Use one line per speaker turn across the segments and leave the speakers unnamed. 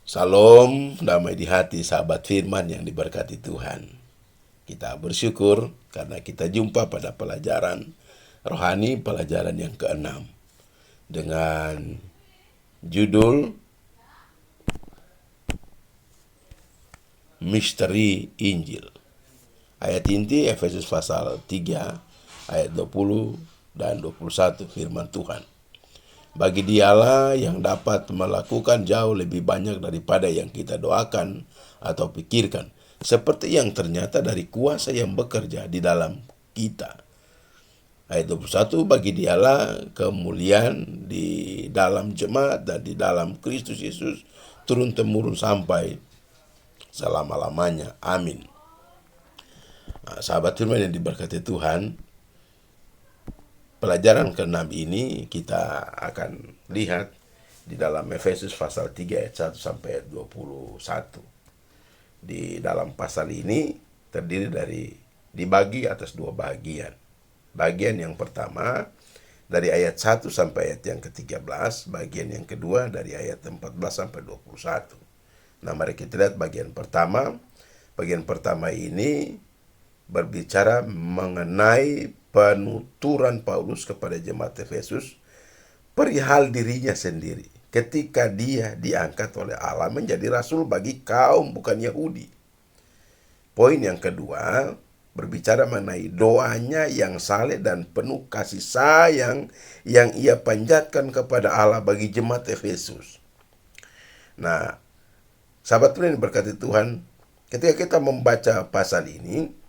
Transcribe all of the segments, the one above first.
Salam, damai di hati sahabat firman yang diberkati Tuhan. Kita bersyukur karena kita jumpa pada pelajaran rohani, pelajaran yang keenam dengan judul Misteri Injil. Ayat inti Efesus pasal 3 ayat 20 dan 21 firman Tuhan. Bagi Dialah yang dapat melakukan jauh lebih banyak daripada yang kita doakan atau pikirkan, seperti yang ternyata dari kuasa yang bekerja di dalam kita. Ayat 21, bagi Dialah kemuliaan di dalam jemaat dan di dalam Kristus Yesus turun-temurun sampai selama-lamanya. Amin. Sahabat firman yang diberkati Tuhan, pelajaran ke-6 ini kita akan lihat di dalam Efesus pasal 3 ayat 1 sampai ayat 21. Di dalam pasal ini terdiri dibagi atas dua bagian. Bagian yang pertama dari ayat 1 sampai ayat yang ke-13, bagian yang kedua dari ayat 14 sampai 21. Nah, mari kita lihat bagian pertama. Bagian pertama ini berbicara mengenai penuturan Paulus kepada jemaat Efesus perihal dirinya sendiri ketika dia diangkat oleh Allah menjadi rasul bagi kaum bukan Yahudi. Poin yang kedua berbicara mengenai doanya yang saleh dan penuh kasih sayang yang ia panjatkan kepada Allah bagi jemaat Efesus. Nah, sahabat yang diberkati Tuhan, ketika kita membaca pasal ini,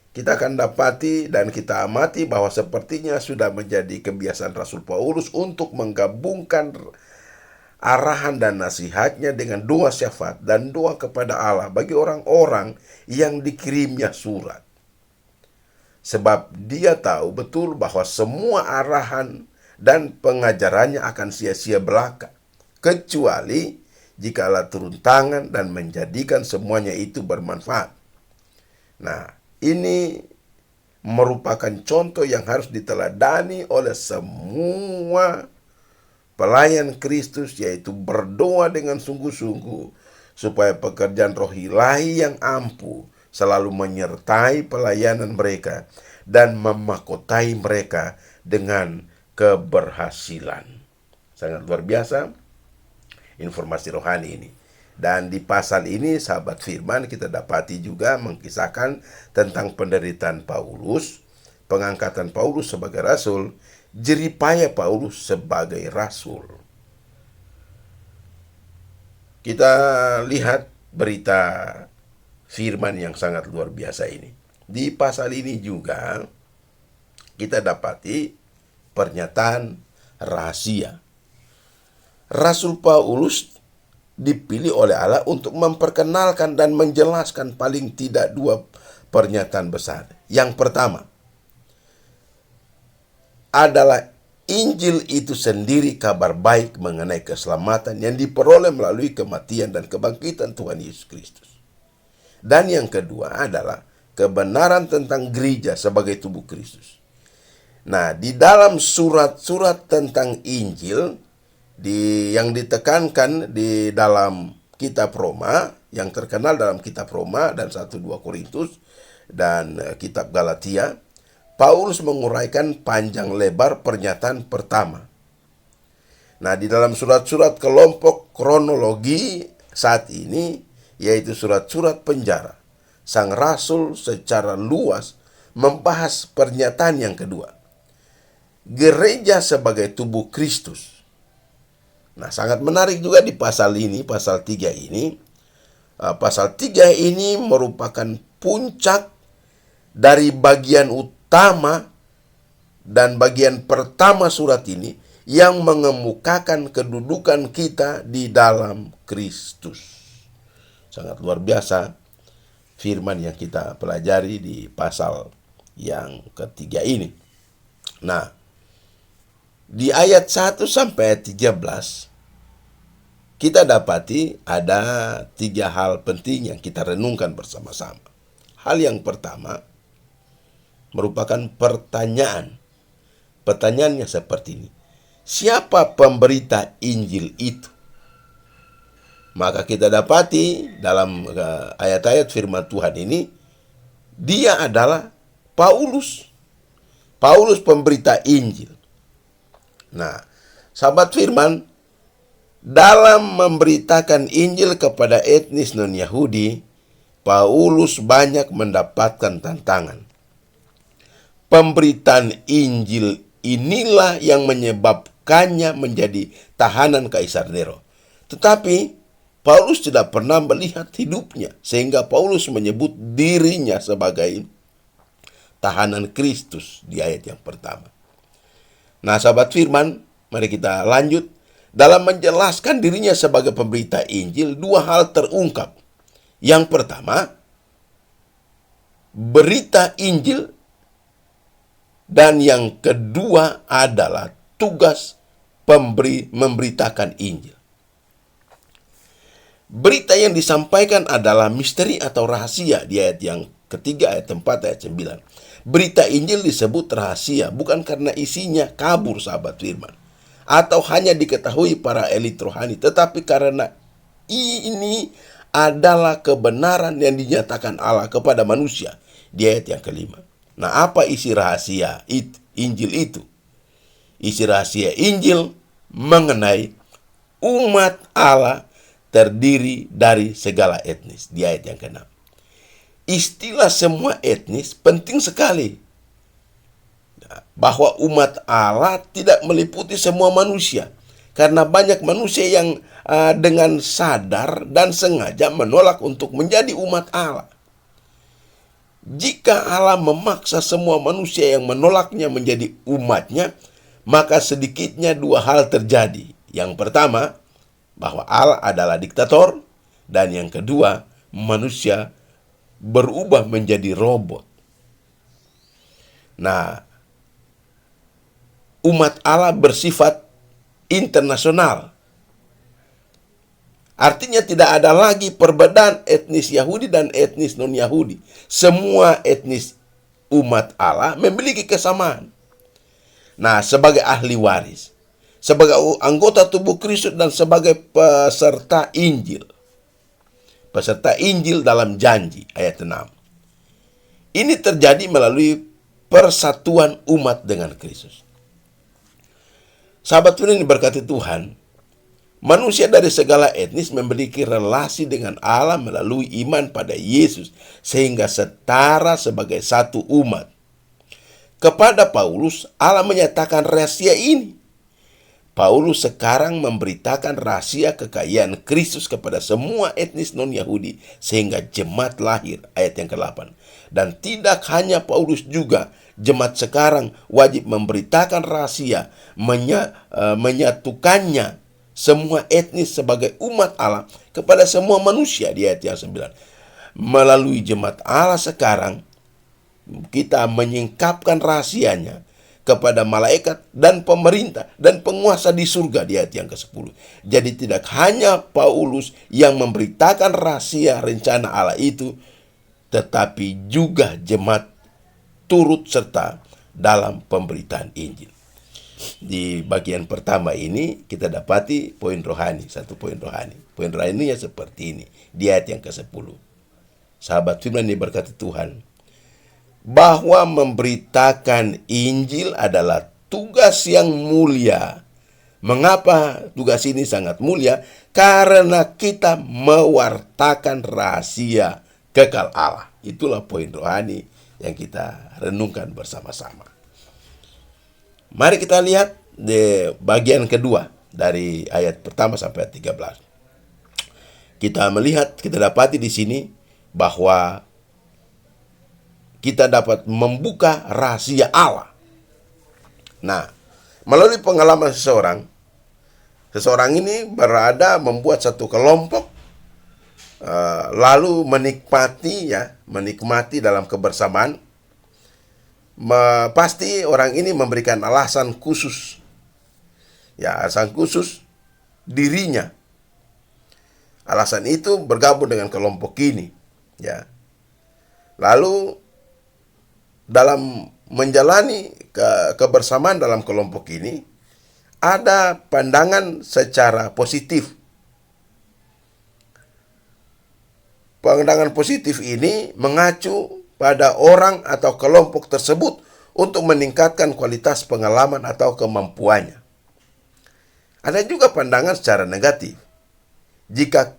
kita akan dapati dan kita amati bahwa sepertinya sudah menjadi kebiasaan Rasul Paulus untuk menggabungkan arahan dan nasihatnya dengan doa syafaat dan doa kepada Allah bagi orang-orang yang dikirimnya surat. Sebab dia tahu betul bahwa semua arahan dan pengajarannya akan sia-sia belaka, kecuali jika Allah turun tangan dan menjadikan semuanya itu bermanfaat. Nah, ini merupakan contoh yang harus diteladani oleh semua pelayan Kristus, yaitu berdoa dengan sungguh-sungguh supaya pekerjaan roh ilahi yang ampuh selalu menyertai pelayanan mereka dan memahkotai mereka dengan keberhasilan. Sangat luar biasa informasi rohani ini. Dan di pasal ini, sahabat firman, kita dapati juga mengkisahkan tentang penderitaan Paulus, pengangkatan Paulus sebagai rasul, jeripaya Paulus sebagai rasul. Kita lihat berita firman yang sangat luar biasa ini. Di pasal ini juga kita dapati pernyataan rahasia. Rasul Paulus dipilih oleh Allah untuk memperkenalkan dan menjelaskan paling tidak dua pernyataan besar. Yang pertama adalah Injil itu sendiri kabar baik mengenai keselamatan yang diperoleh melalui kematian dan kebangkitan Tuhan Yesus Kristus. Dan yang kedua adalah kebenaran tentang gereja sebagai tubuh Kristus. Nah, di dalam surat-surat tentang Injil yang ditekankan di dalam kitab Roma, yang terkenal dalam kitab Roma dan 1-2 Korintus dan kitab Galatia, Paulus menguraikan panjang lebar pernyataan pertama. Nah, di dalam surat-surat kelompok kronologi saat ini, yaitu surat-surat penjara, sang rasul secara luas membahas pernyataan yang kedua, gereja sebagai tubuh Kristus. Nah, sangat menarik juga di pasal ini, pasal 3 ini. Pasal 3 ini merupakan puncak dari bagian utama dan bagian pertama surat ini yang mengemukakan kedudukan kita di dalam Kristus. Sangat luar biasa firman yang kita pelajari di pasal yang ketiga ini. Nah, di ayat 1 sampai ayat 13 kita dapati ada 3 hal penting yang kita renungkan bersama-sama. Hal yang pertama merupakan pertanyaan. Pertanyaannya seperti ini: siapa pemberita Injil itu? Maka kita dapati dalam ayat-ayat firman Tuhan ini, dia adalah Paulus. Paulus pemberita Injil. Nah, sahabat firman, dalam memberitakan Injil kepada etnis non-Yahudi, Paulus banyak mendapatkan tantangan. Pemberitaan Injil inilah yang menyebabkannya menjadi tahanan Kaisar Nero. Tetapi Paulus tidak pernah melihat hidupnya, sehingga Paulus menyebut dirinya sebagai tahanan Kristus di ayat yang pertama. Nah, sahabat firman, mari kita lanjut. Dalam menjelaskan dirinya sebagai pemberita Injil, dua hal terungkap. Yang pertama, berita Injil, dan yang kedua adalah tugas memberitakan Injil. Berita yang disampaikan adalah misteri atau rahasia di ayat yang ketiga, ayat 4, ayat 9. Berita Injil disebut rahasia bukan karena isinya kabur, sahabat firman, atau hanya diketahui para elit rohani, tetapi karena ini adalah kebenaran yang dinyatakan Allah kepada manusia di ayat yang kelima. Nah, apa isi rahasia Injil itu? Isi rahasia Injil mengenai umat Allah terdiri dari segala etnis di ayat yang ke-6. Istilah semua etnis penting sekali. Bahwa umat Allah tidak meliputi semua manusia, karena banyak manusia yang dengan sadar dan sengaja menolak untuk menjadi umat Allah. Jika Allah memaksa semua manusia yang menolaknya menjadi umatnya, maka sedikitnya dua hal terjadi. Yang pertama, bahwa Allah adalah diktator, dan yang kedua, manusia berubah menjadi robot. Nah, umat Allah bersifat internasional. Artinya tidak ada lagi perbedaan etnis Yahudi dan etnis non-Yahudi. Semua etnis umat Allah memiliki kesamaan. Nah, sebagai ahli waris, sebagai anggota tubuh Kristus, dan sebagai peserta Injil. Peserta Injil dalam janji, ayat 6. Ini terjadi melalui persatuan umat dengan Kristus. Sahabat Tuhan yang diberkati Tuhan, manusia dari segala etnis memiliki relasi dengan Allah melalui iman pada Yesus, sehingga setara sebagai satu umat. Kepada Paulus, Allah menyatakan rahasia ini. Paulus sekarang memberitakan rahasia kekayaan Kristus kepada semua etnis non-Yahudi, sehingga jemaat lahir, ayat yang ke-8. Dan tidak hanya Paulus juga, jemaat sekarang wajib memberitakan rahasia, menyatukannya semua etnis sebagai umat Allah kepada semua manusia di ayat yang 9. Melalui jemaat Allah sekarang, kita menyingkapkan rahasianya kepada malaikat dan pemerintah dan penguasa di surga di ayat yang ke-10. Jadi tidak hanya Paulus yang memberitakan rahasia rencana Allah itu, tetapi juga jemaat turut serta dalam pemberitaan Injil. Di bagian pertama ini kita dapati poin rohani, satu poin rohani. Poin rohaninya seperti ini di ayat yang ke-10. Sahabat firman diberkati Tuhan, bahwa memberitakan Injil adalah tugas yang mulia. Mengapa tugas ini sangat mulia? Karena kita mewartakan rahasia kekal Allah. Itulah poin rohani yang kita renungkan bersama-sama. Mari kita lihat di bagian kedua dari ayat pertama sampai ayat 13. Kita melihat, kita dapati di sini bahwa kita dapat membuka rahasia Allah. Nah, melalui pengalaman seseorang ini berada membuat satu kelompok, lalu menikmati dalam kebersamaan. Pasti orang ini memberikan alasan khusus, alasan khusus dirinya. Alasan itu bergabung dengan kelompok ini, Lalu dalam menjalani kebersamaan dalam kelompok ini, ada pandangan secara positif. pandangan positif ini mengacu pada orang atau kelompok tersebut untuk meningkatkan kualitas pengalaman atau kemampuannya. Ada juga pandangan secara negatif. Jika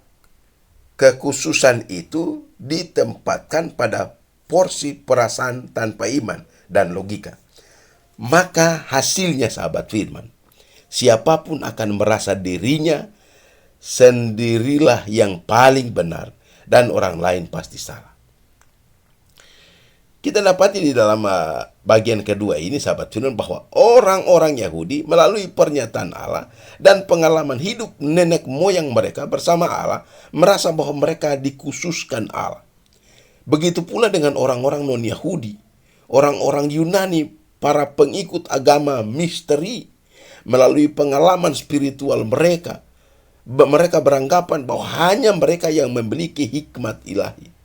kekhususan itu ditempatkan pada porsi perasaan tanpa iman dan logika, maka hasilnya, sahabat firman, siapapun akan merasa dirinya sendirilah yang paling benar dan orang lain pasti salah. Kita dapati di dalam bagian kedua ini, sahabat firman, bahwa orang-orang Yahudi melalui pernyataan Allah dan pengalaman hidup nenek moyang mereka bersama Allah merasa bahwa mereka dikhususkan Allah. Begitu pula dengan orang-orang non-Yahudi, orang-orang Yunani, para pengikut agama misteri. Melalui pengalaman spiritual mereka beranggapan bahwa hanya mereka yang memiliki hikmat ilahi.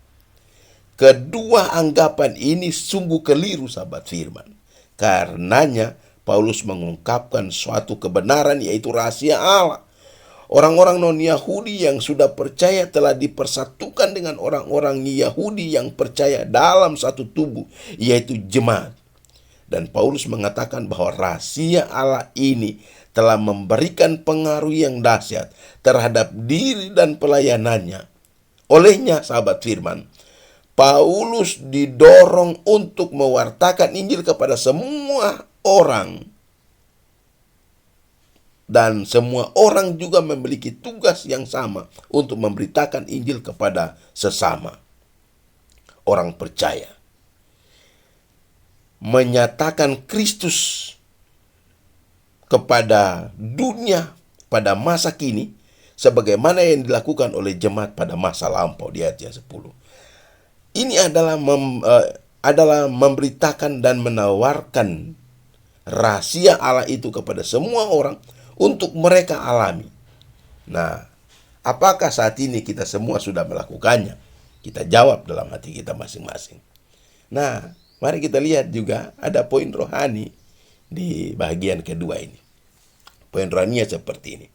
Kedua anggapan ini sungguh keliru, sahabat firman. Karenanya Paulus mengungkapkan suatu kebenaran, yaitu rahasia Allah. Orang-orang non-Yahudi yang sudah percaya telah dipersatukan dengan orang-orang Yahudi yang percaya dalam satu tubuh, yaitu jemaat. Dan Paulus mengatakan bahwa rahasia Allah ini telah memberikan pengaruh yang dahsyat terhadap diri dan pelayanannya. Olehnya, sahabat firman, Paulus didorong untuk mewartakan Injil kepada semua orang. Dan semua orang juga memiliki tugas yang sama untuk memberitakan Injil kepada sesama orang percaya. Menyatakan Kristus kepada dunia pada masa kini sebagaimana yang dilakukan oleh jemaat pada masa lampau di ayat 10. Ini adalah memberitakan dan menawarkan rahasia Allah itu kepada semua orang untuk mereka alami. Nah, apakah saat ini kita semua sudah melakukannya? Kita jawab dalam hati kita masing-masing. Nah, mari kita lihat juga ada poin rohani di bagian kedua ini. Poin rohaninya seperti ini.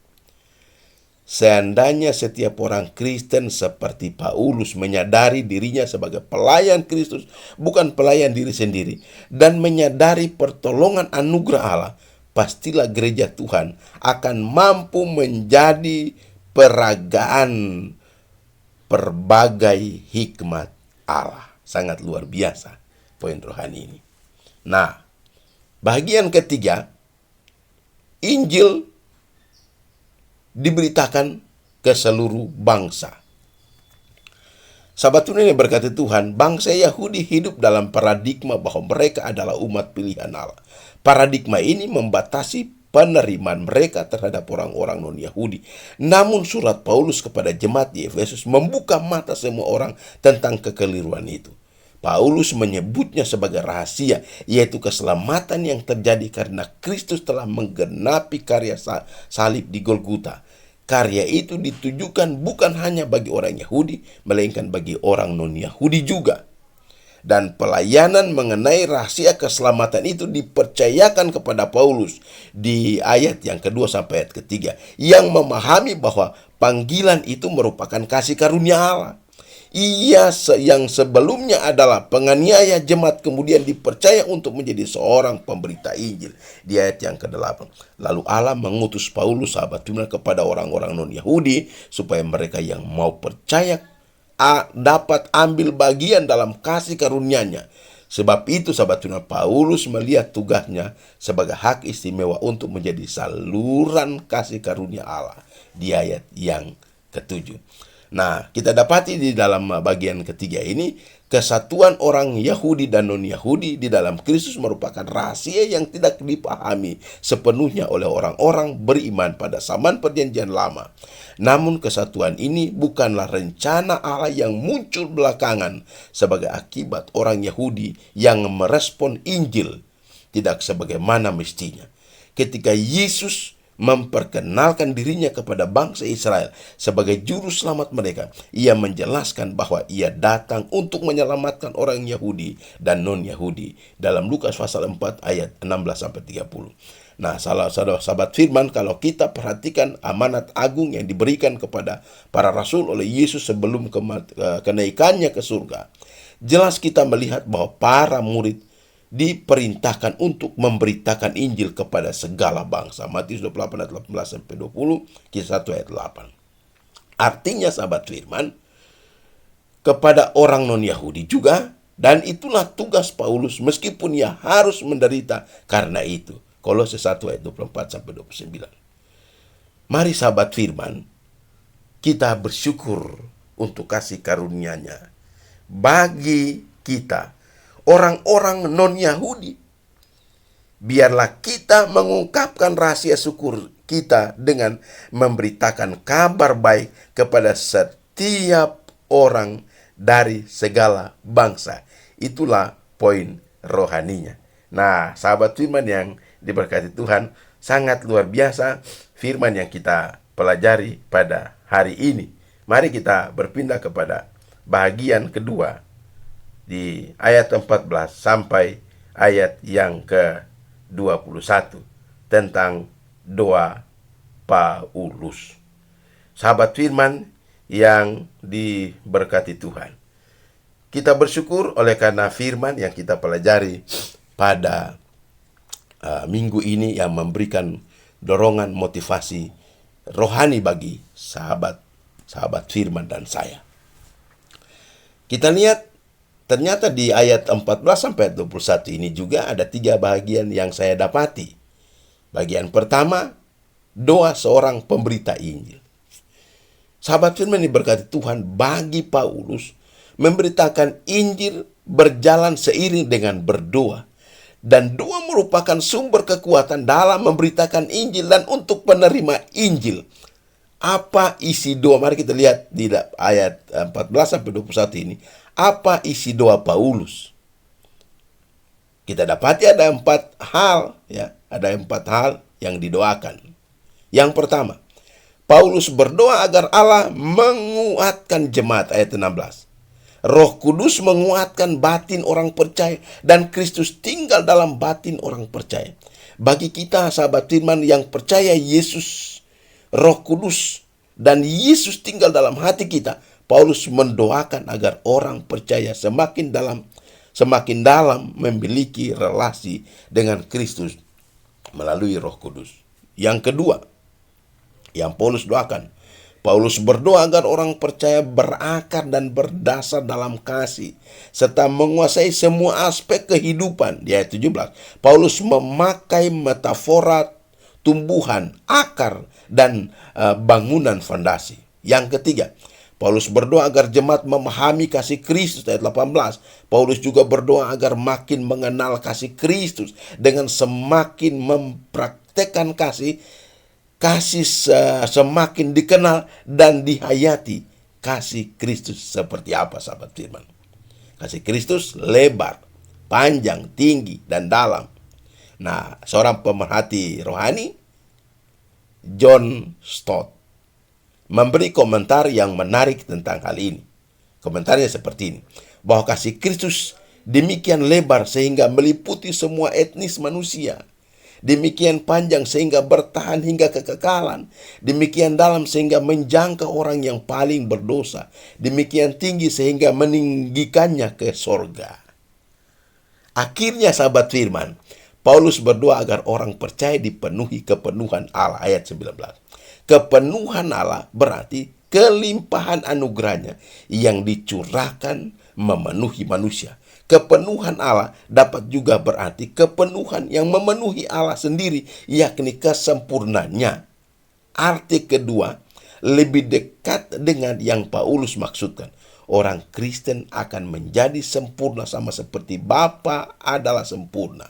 Seandainya setiap orang Kristen seperti Paulus menyadari dirinya sebagai pelayan Kristus, bukan pelayan diri sendiri, dan menyadari pertolongan anugerah Allah, pastilah gereja Tuhan akan mampu menjadi peragaan berbagai hikmat Allah. Sangat luar biasa poin rohani ini. Nah, bagian ketiga, Injil diberitakan ke seluruh bangsa. Sahabat Tuhan yang berkati Tuhan, bangsa Yahudi hidup dalam paradigma bahwa mereka adalah umat pilihan Allah. Paradigma ini membatasi penerimaan mereka terhadap orang-orang non-Yahudi. Namun surat Paulus kepada jemaat di Efesus membuka mata semua orang tentang kekeliruan itu. Paulus menyebutnya sebagai rahasia, yaitu keselamatan yang terjadi karena Kristus telah menggenapi karya salib di Golgota. Karya itu ditujukan bukan hanya bagi orang Yahudi, melainkan bagi orang non-Yahudi juga. Dan pelayanan mengenai rahasia keselamatan itu dipercayakan kepada Paulus di ayat yang kedua sampai ayat ketiga, yang memahami bahwa panggilan itu merupakan kasih karunia Allah. Ia yang sebelumnya adalah penganiaya jemaat kemudian dipercaya untuk menjadi seorang pemberita Injil. Di ayat yang ke-8. Lalu Allah mengutus Paulus, sahabat Tuhan, kepada orang-orang non-Yahudi supaya mereka yang mau percaya dapat ambil bagian dalam kasih karunia-Nya. Sebab itu, sahabat Tuhan, Paulus melihat tugasnya sebagai hak istimewa untuk menjadi saluran kasih karunia Allah. Di ayat yang ke-7. Nah, kita dapati di dalam bagian ketiga ini, kesatuan orang Yahudi dan non-Yahudi di dalam Kristus merupakan rahasia yang tidak dipahami sepenuhnya oleh orang-orang beriman pada zaman perjanjian lama. Namun kesatuan ini bukanlah rencana Allah yang muncul belakangan sebagai akibat orang Yahudi yang merespon Injil tidak sebagaimana mestinya. Ketika Yesus memperkenalkan dirinya kepada bangsa Israel sebagai juru selamat mereka, ia menjelaskan bahwa ia datang untuk menyelamatkan orang Yahudi dan non-Yahudi dalam Lukas pasal 4 ayat 16-30. Nah, sahabat firman, kalau kita perhatikan amanat agung yang diberikan kepada para rasul oleh Yesus sebelum kenaikannya ke surga, jelas kita melihat bahwa para murid diperintahkan untuk memberitakan Injil kepada segala bangsa. Matius 28 ayat 18 sampai 20, Kisah 1 ayat 8. Artinya sahabat firman, kepada orang non-Yahudi juga, dan itulah tugas Paulus meskipun ia harus menderita karena itu. Kolose 1 ayat 24 sampai 29. Mari sahabat firman, kita bersyukur untuk kasih karunia-Nya bagi kita, orang-orang non-Yahudi. Biarlah kita mengungkapkan rahasia syukur kita dengan memberitakan kabar baik kepada setiap orang dari segala bangsa. Itulah poin rohaninya. Nah, sahabat firman yang diberkati Tuhan, sangat luar biasa firman yang kita pelajari pada hari ini. Mari kita berpindah kepada bagian kedua di ayat 14 sampai ayat yang ke-21 tentang doa Paulus. Sahabat firman yang diberkati Tuhan, kita bersyukur oleh karena firman yang kita pelajari pada minggu ini yang memberikan dorongan motivasi rohani bagi sahabat firman dan saya. Kita lihat ternyata di ayat 14 sampai 21 ini juga ada 3 bagian yang saya dapati. Bagian pertama, doa seorang pemberita Injil. Sahabat firman diberkati Tuhan, bagi Paulus memberitakan Injil berjalan seiring dengan berdoa. Dan doa merupakan sumber kekuatan dalam memberitakan Injil dan untuk penerima Injil. Apa isi doa? Mari kita lihat di ayat 14 sampai 21 ini. Apa isi doa Paulus? Kita dapati ada 4 hal, ya. Ada 4 hal yang didoakan. Yang pertama, Paulus berdoa agar Allah menguatkan jemaat, ayat 16. Roh Kudus menguatkan batin orang percaya dan Kristus tinggal dalam batin orang percaya. Bagi kita sahabat firman yang percaya Yesus, Roh Kudus dan Yesus tinggal dalam hati kita, Paulus mendoakan agar orang percaya semakin dalam memiliki relasi dengan Kristus melalui Roh Kudus. Yang kedua, yang Paulus doakan, Paulus berdoa agar orang percaya berakar dan berdasar dalam kasih serta menguasai semua aspek kehidupan. Di ayat 17, Paulus memakai metafora tumbuhan, akar, dan bangunan fondasi. Yang ketiga, Paulus berdoa agar jemaat memahami kasih Kristus. Ayat 18, Paulus juga berdoa agar makin mengenal kasih Kristus dengan semakin mempraktekkan kasih semakin dikenal dan dihayati kasih Kristus seperti apa sahabat firman. Kasih Kristus lebar, panjang, tinggi, dan dalam. Nah, seorang pemerhati rohani, John Stott, memberi komentar yang menarik tentang hal ini. Komentarnya seperti ini, bahwa kasih Kristus demikian lebar sehingga meliputi semua etnis manusia. Demikian panjang sehingga bertahan hingga kekekalan. Demikian dalam sehingga menjangkau orang yang paling berdosa. Demikian tinggi sehingga meninggikannya ke sorga. Akhirnya sahabat firman, Paulus berdoa agar orang percaya dipenuhi kepenuhan Allah. Ayat 19. Kepenuhan Allah berarti kelimpahan anugerahnya yang dicurahkan memenuhi manusia. Kepenuhan Allah dapat juga berarti kepenuhan yang memenuhi Allah sendiri, yakni kesempurnaannya. Arti kedua lebih dekat dengan yang Paulus maksudkan. Orang Kristen akan menjadi sempurna sama seperti Bapa adalah sempurna.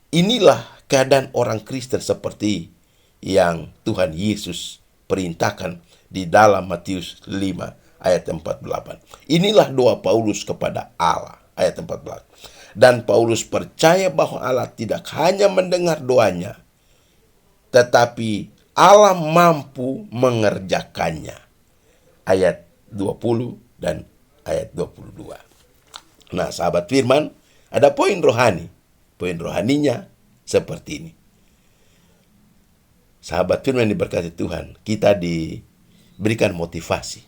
Inilah keadaan orang Kristen seperti yang Tuhan Yesus perintahkan di dalam Matius 5 ayat 48. Inilah doa Paulus kepada Allah. Ayat 14. Dan Paulus percaya bahwa Allah tidak hanya mendengar doanya, tetapi Allah mampu mengerjakannya. Ayat 20 dan ayat 22. Nah, sahabat firman, ada poin rohani. Poin rohaninya seperti ini. Sahabat firman diberkati Tuhan, kita diberikan motivasi.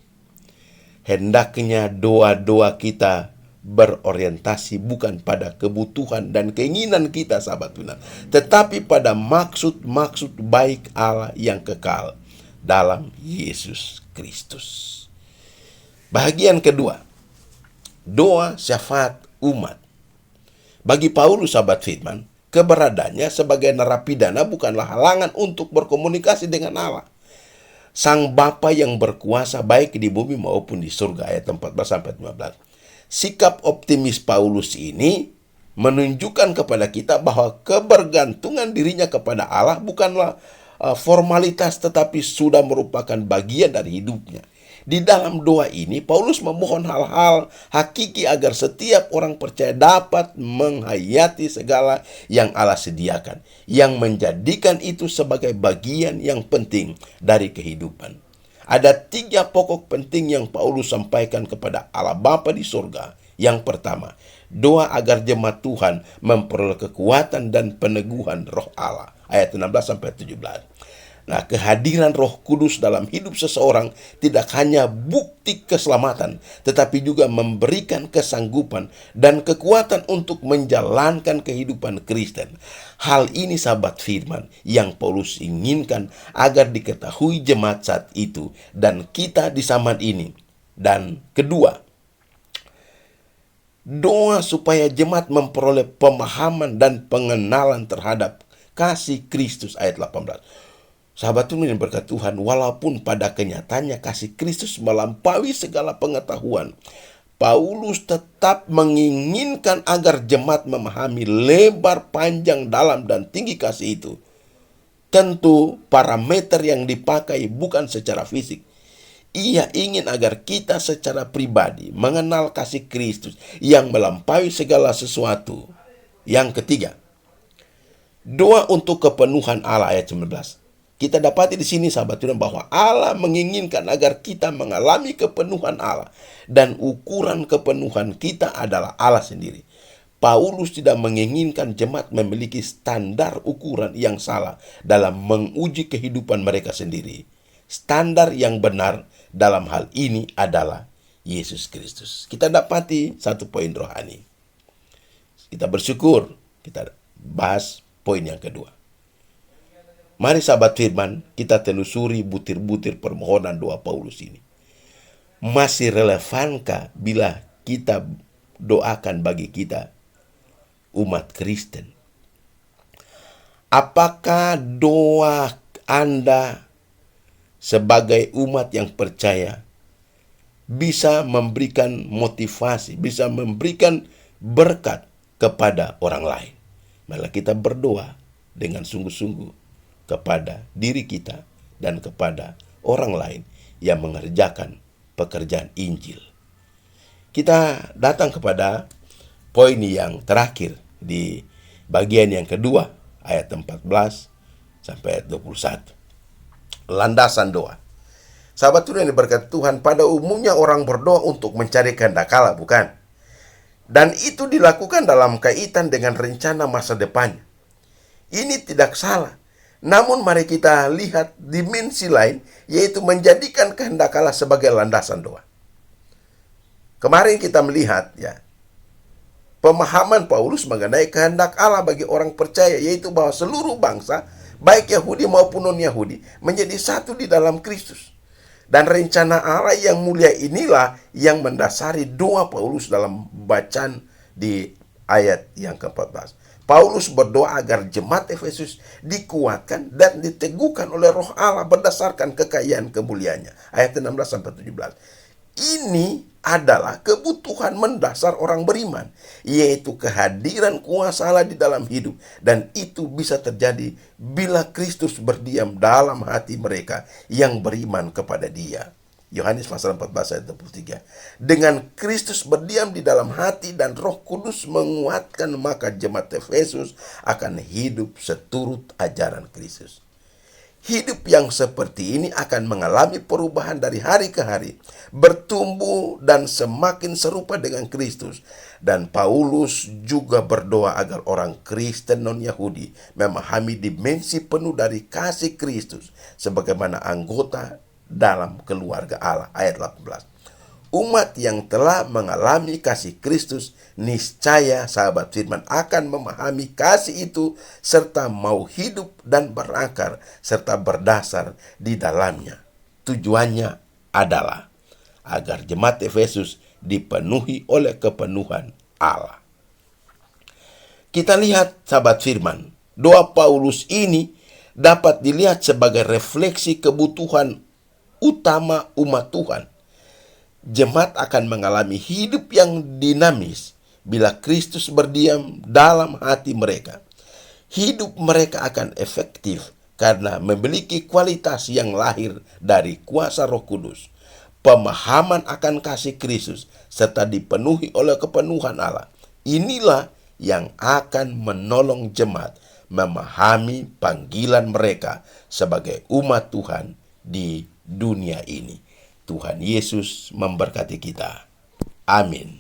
Hendaknya doa-doa kita berorientasi bukan pada kebutuhan dan keinginan kita, sahabat firman, tetapi pada maksud-maksud baik Allah yang kekal dalam Yesus Kristus. Bahagian kedua, doa syafaat umat. Bagi Paulus, sahabat firman, keberadaannya sebagai narapidana bukanlah halangan untuk berkomunikasi dengan Allah, Sang Bapa yang berkuasa baik di bumi maupun di surga. Ayat 14-15. Sikap optimis Paulus ini menunjukkan kepada kita bahwa kebergantungan dirinya kepada Allah bukanlah formalitas, tetapi sudah merupakan bagian dari hidupnya. Di dalam doa ini, Paulus memohon hal-hal hakiki agar setiap orang percaya dapat menghayati segala yang Allah sediakan, yang menjadikan itu sebagai bagian yang penting dari kehidupan. Ada 3 pokok penting yang Paulus sampaikan kepada Allah Bapa di surga. Yang pertama, doa agar jemaat Tuhan memperoleh kekuatan dan peneguhan roh Allah. Ayat 16-17. Nah, kehadiran Roh Kudus dalam hidup seseorang tidak hanya bukti keselamatan, tetapi juga memberikan kesanggupan dan kekuatan untuk menjalankan kehidupan Kristen. Hal ini, sahabat firman, yang Paulus inginkan agar diketahui jemaat saat itu dan kita di zaman ini. Dan kedua, doa supaya jemaat memperoleh pemahaman dan pengenalan terhadap kasih Kristus. Ayat 18. Sahabat Tuhan yang berkat Tuhan, walaupun pada kenyataannya kasih Kristus melampaui segala pengetahuan, Paulus tetap menginginkan agar jemaat memahami lebar, panjang, dalam, dan tinggi kasih itu. Tentu parameter yang dipakai bukan secara fisik. Ia ingin agar kita secara pribadi mengenal kasih Kristus yang melampaui segala sesuatu. Yang ketiga, doa untuk kepenuhan Allah. Ayat 19. Kita dapati di sini, sahabat Tuhan, bahwa Allah menginginkan agar kita mengalami kepenuhan Allah, dan ukuran kepenuhan kita adalah Allah sendiri. Paulus tidak menginginkan jemaat memiliki standar ukuran yang salah dalam menguji kehidupan mereka sendiri. Standar yang benar dalam hal ini adalah Yesus Kristus. Kita dapati satu poin rohani. Kita bersyukur, kita bahas poin yang kedua. Mari sahabat firman, kita telusuri butir-butir permohonan doa Paulus ini. Masih relevankah bila kita doakan bagi kita, umat Kristen? Apakah doa Anda sebagai umat yang percaya bisa memberikan motivasi, bisa memberikan berkat kepada orang lain? Malah kita berdoa dengan sungguh-sungguh kepada diri kita dan kepada orang lain yang mengerjakan pekerjaan Injil. Kita datang kepada poin yang terakhir di bagian yang kedua, ayat 14 sampai ayat 21. Landasan doa. Sahabat Tuhan yang diberkati Tuhan, pada umumnya orang berdoa untuk mencari kehendak Allah, bukan? Dan itu dilakukan dalam kaitan dengan rencana masa depannya. Ini tidak salah. Namun mari kita lihat dimensi lain, yaitu menjadikan kehendak Allah sebagai landasan doa. Kemarin kita melihat pemahaman Paulus mengenai kehendak Allah bagi orang percaya, yaitu bahwa seluruh bangsa, baik Yahudi maupun non-Yahudi, menjadi satu di dalam Kristus. Dan rencana Allah yang mulia inilah yang mendasari doa Paulus dalam bacaan di ayat yang ke-14. Paulus berdoa agar jemaat Efesus dikuatkan dan diteguhkan oleh roh Allah berdasarkan kekayaan kemuliaannya. Ayat 16-17. Ini adalah kebutuhan mendasar orang beriman, yaitu kehadiran kuasa Allah di dalam hidup. Dan itu bisa terjadi bila Kristus berdiam dalam hati mereka yang beriman kepada Dia. Yohanes pasal 14 ayat 23. Dengan Kristus berdiam di dalam hati dan Roh Kudus menguatkan, maka jemaat Efesus akan hidup seturut ajaran Kristus. Hidup yang seperti ini akan mengalami perubahan dari hari ke hari, bertumbuh dan semakin serupa dengan Kristus. Dan Paulus juga berdoa agar orang Kristen non-Yahudi memahami dimensi penuh dari kasih Kristus sebagaimana anggota dalam keluarga Allah. Ayat 18. Umat yang telah mengalami kasih Kristus, niscaya sahabat firman akan memahami kasih itu serta mau hidup dan berakar serta berdasar di dalamnya. Tujuannya adalah agar jemaat Efesus dipenuhi oleh kepenuhan Allah. Kita lihat sahabat firman, doa Paulus ini dapat dilihat sebagai refleksi kebutuhan utama umat Tuhan. Jemaat akan mengalami hidup yang dinamis bila Kristus berdiam dalam hati mereka. Hidup mereka akan efektif karena memiliki kualitas yang lahir dari kuasa Roh Kudus. Pemahaman akan kasih Kristus serta dipenuhi oleh kepenuhan Allah. Inilah yang akan menolong jemaat memahami panggilan mereka sebagai umat Tuhan di dunia ini. Tuhan Yesus memberkati kita. Amin.